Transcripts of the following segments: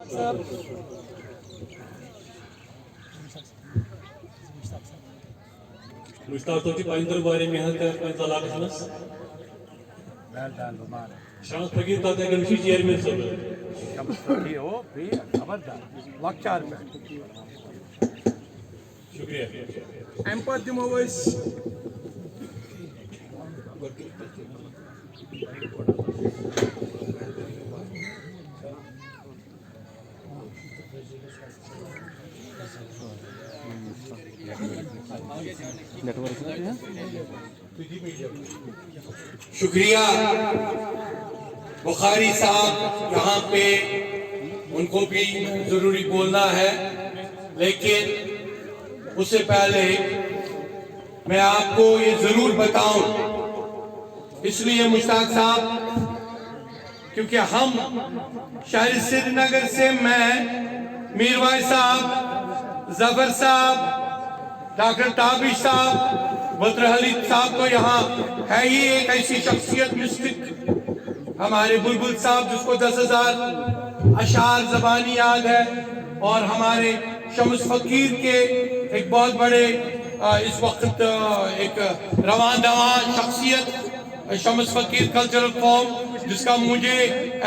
مشتاق صٲب چھِ پنٕنہِ طرفہٕ واریاہ محنت کران پنٕنِس علاقس منٛز شمس فقیٖر تتھ اگر وٕچھو چیئرمین صٲب شُکریہ امہِ پتہٕ دِمو أسۍ شکریہ بخاری صاحب یہاں پہ ان کو بھی ضروری بولنا ہے، لیکن اس سے پہلے میں آپ کو یہ ضرور بتاؤں، اس لیے مشتاق صاحب کیونکہ ہم شہر سری نگر سے میں میروائے صاحب، ظفر صاحب، ڈاکٹر تابش صاحب، بدر علی صاحب تو یہاں ہے ہی ایک ایسی شخصیت مسٹک، ہمارے بلبل صاحب جس کو 10,000 اشعار زبانی یاد ہے، اور ہمارے شمس فقیر کے ایک بہت بڑے اس وقت ایک روان دواں شخصیت شمس فقیر کلچرل فورم، جس کا مجھے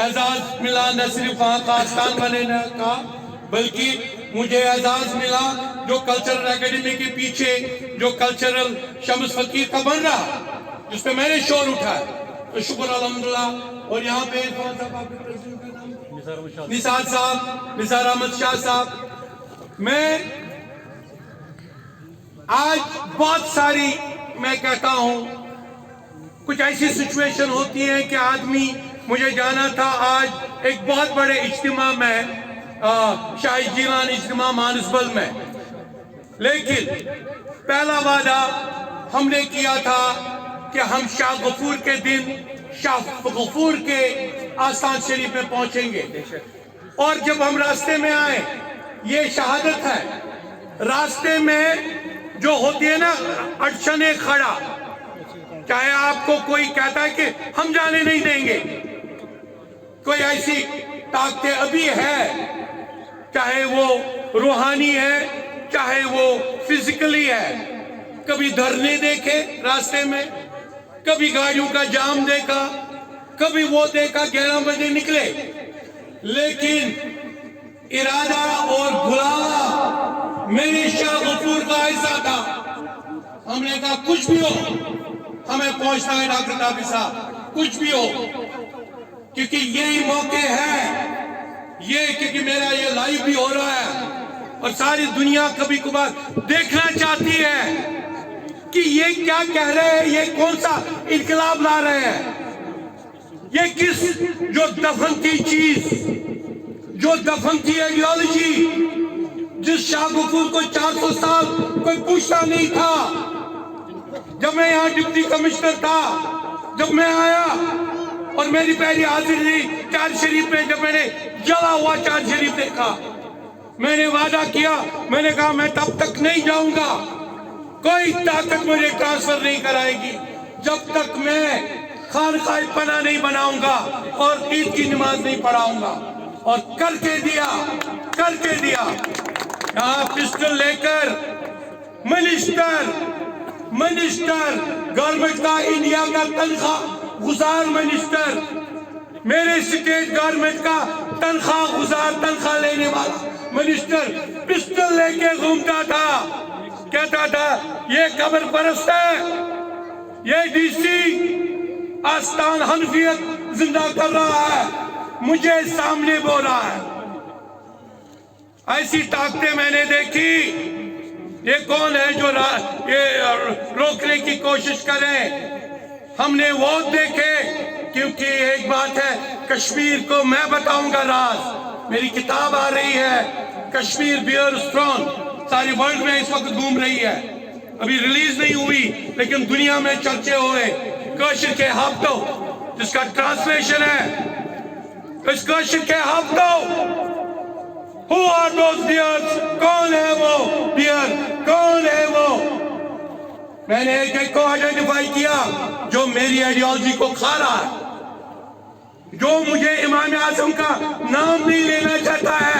اعزاز ملا نہ صرف وہاں کا آستان بننے کا بلکہ مجھے اعزاز ملا جو کلچرل اکیڈمی کے پیچھے جو کلچرل شمس فقیر کا بن رہا، جس پہ میں نے شور اٹھا، تو شکر الحمدللہ۔ اور یہاں پہ نثار صاحب، نثار احمد شاہ صاحب، میں آج بہت ساری میں کہتا ہوں کچھ ایسی سچویشن ہوتی ہیں کہ آدمی، مجھے جانا تھا آج ایک بہت بڑے اجتماع میں، شاہی جیلان اجتماع مانسبل میں، لیکن پہلا وعدہ ہم نے کیا تھا کہ ہم شاہ غفور کے دن شاہ غفور کے آستان شریف میں پہنچیں گے، اور جب ہم راستے میں آئے، یہ شہادت ہے، راستے میں جو ہوتی ہے نا اڑچن کھڑا، چاہے آپ کو کوئی کہتا ہے کہ ہم جانے نہیں دیں گے، کوئی ایسی طاقتیں ابھی ہے، چاہے وہ روحانی ہے چاہے وہ فزیکلی ہے، کبھی دھرنے دیکھے راستے میں، کبھی گاڑیوں کا جام دیکھا، کبھی وہ دیکھا 11 بجے نکلے، لیکن ارادہ اور بلاوا میرے شاہ غفور کا ایسا تھا، ہم نے کہا کچھ بھی ہو ہمیں پہنچنا ہے ڈاکٹر تابش صاحب، کچھ بھی ہو، کیونکہ یہی موقع ہے، یہ کیونکہ میرا یہ لائیو بھی ہو رہا ہے اور ساری دنیا کبھی کبھار دیکھنا چاہتی ہے کہ یہ کیا کہہ رہے ہیں، یہ کون سا انقلاب لا رہے ہیں، یہ کس جو دفن تھی چیز، جو دفن تھی ایڈیالوجی، جس شاہ غفور کو 400 سال کوئی پوچھتا نہیں تھا، جب میں یہاں ڈپٹی کمشنر تھا، جب میں آیا اور میری پہلی حاضری چار شریف میں، جب میں نے جلا ہوا چار شریف دیکھا، میں نے وعدہ کیا، میں نے کہا میں تب تک نہیں جاؤں گا، کوئی طاقت مجھے ٹرانسفر نہیں کرائے گی جب تک میں خانقاہ پناہ نہیں بناؤں گا اور عید کی نماز نہیں پڑھاؤں گا، اور کر کے دیا، یہاں پسٹل لے کر منسٹر گورنمنٹ کا، انڈیا کا تنخواہ گزار منسٹر، میرے اسٹیٹ گورنمنٹ کا تنخواہ گزار، تنخواہ لینے والا منسٹر پسٹل لے کے گھومتا تھا، کہتا تھا یہ قبر پرست ہے، یہ ڈی سی آستان حنفیت زندہ کر رہا ہے، مجھے سامنے بول رہا ہے۔ ایسی طاقتیں میں نے دیکھی، یہ کون ہے جو یہ روکنے کی کوشش کریں، ہم نے وہ دیکھے، کیونکہ ایک بات ہے، کشمیر کو میں بتاؤں گا راز، میری کتاب آ رہی ہے کشمیر بیئر اسٹرون، ساری ورلڈ میں اس وقت گھوم رہی ہے، ابھی ریلیز نہیں ہوئی لیکن دنیا میں چرچے ہوئے، کوشر کے ہفتوں، جس کا ٹرانسلیشن ہے اس کوشر کے ہفتوں، Who are those bears؟ کون ہے وہ بیئر، کون ہے وہ؟ میں نے ایک کو آئیڈینٹیفائی کیا جو میری آئیڈیالوجی کو کھا رہا ہے، جو مجھے امام اعظم کا نام نہیں لینا چاہتا ہے،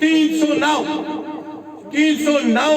309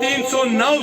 309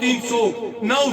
309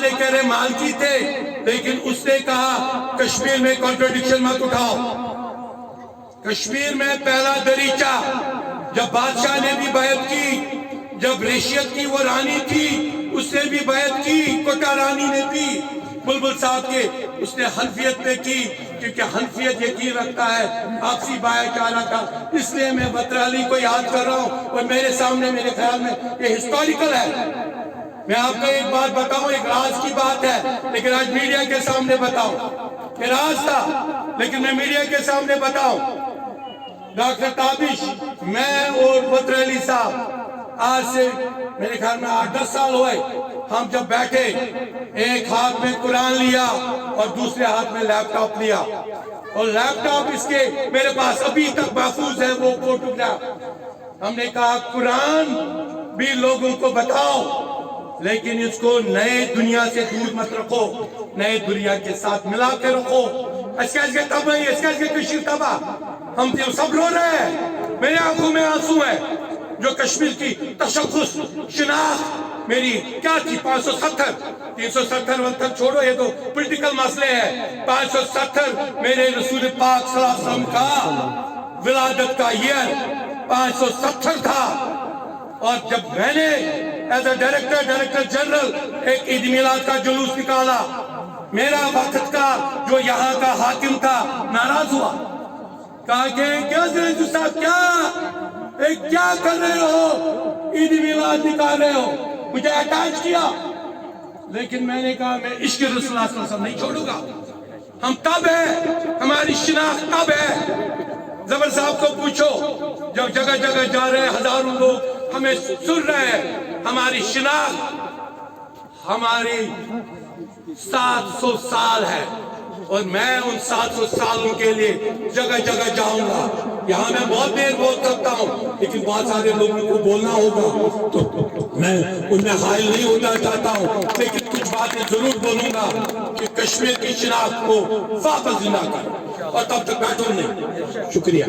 والے کہہ رہے مالکی تھے، لیکن اس نے کہا کشمیر میں کانٹرڈکشن مت اٹھاؤ. کشمیر میں پہلا دریچہ جب بادشاہ نے بھی بیعت کی، جب ریشیت کی وہ رانی تھی اس نے بھی بیعت کی، کوٹا رانی نے بھی بلبل صاحب کے، اس نے حنفیت پہ کی کیونکہ حنفیت یقین رکھتا ہے. آپسی بھائی چارہ کا، اس لیے میں وطر علی کو یاد کر رہا ہوں اور میرے سامنے میرے خیال میں یہ ہسٹوریکل ہے. میں آپ کو ایک بات بتاؤں، ایک راز کی بات ہے لیکن آج میڈیا کے سامنے بتاؤں. یہ راز تھا لیکن میں میڈیا کے سامنے بتاؤں. ڈاکٹر تابش، میں اور وطر علی صاحب آج سے میرے خیال میں 8-10 سال ہوئے، ہم جب بیٹھے ایک ہاتھ میں قرآن لیا اور دوسرے ہاتھ میں لیپ ٹاپ لیا، اور لیپ ٹاپ اس کے میرے پاس ابھی تک محفوظ ہے وہ فوٹوگراف. ہم نے کہا قرآن بھی لوگوں کو بتاؤ لیکن اس کو نئے دنیا سے دور مت رکھو، نئے دنیا کے ساتھ ملا کے رکھو. اس کے تباہی، اس کے کشمیر تباہ، ہم سب رو رہے ہیں، میرے آنکھوں میں آنسو ہے. جو کشمیر کی تشخص شناخت میری کیا تھی، 570 370 ونتن چھوڑو، یہ تو پولیٹیکل مسئلے ہیں. 570 میرے رسول پاک صلی اللہ علیہ وسلم کا ولادت کا ایئر 570 تھا. اور جب میں نے ایز اے ڈائریکٹر جنرل ایک عید میلاد کا جلوس نکالا، میرا وقت کا جو یہاں کا حاکم تھا ناراض ہوا، کہا کہ کیا زینجو صاحب کیا کر رہے ہو، عید میلاد نکال رہے ہو. مجھے اٹیچ کیا لیکن میں نے کہا میں عشق رسول اللہ صلی اللہ علیہ وسلم نہیں چھوڑوں گا. ہم تب ہیں، ہماری شناخت تب ہے. زبر صاحب کو پوچھو، جب جگہ جگہ جا رہے ہیں ہزاروں لوگ ہمیں سن رہے ہیں، ہماری شناخت ہماری 700 سال ہے اور میں ان 700 سالوں کے لیے جگہ جگہ جاؤں گا. یہاں میں بہت دیر بول سکتا ہوں لیکن بہت سارے لوگوں کو بولنا ہوگا تو میں ان میں حائل نہیں ہونا چاہتا ہوں، لیکن کچھ باتیں ضرور بولوں گا کہ کشمیر کی شناخت کو واپس زندہ کر. اور تب تک بیٹھو نہیں. شکریہ.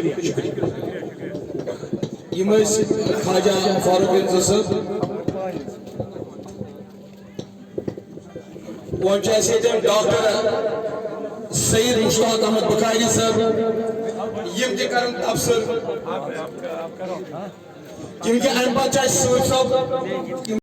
خواجہ فاروق انصر صاحب، ڈاکٹر سید مشتاق احمد بخاری صاحب یم تہ کرن تبصر کیونکہ امہ پتہ سۭتۍ صٲب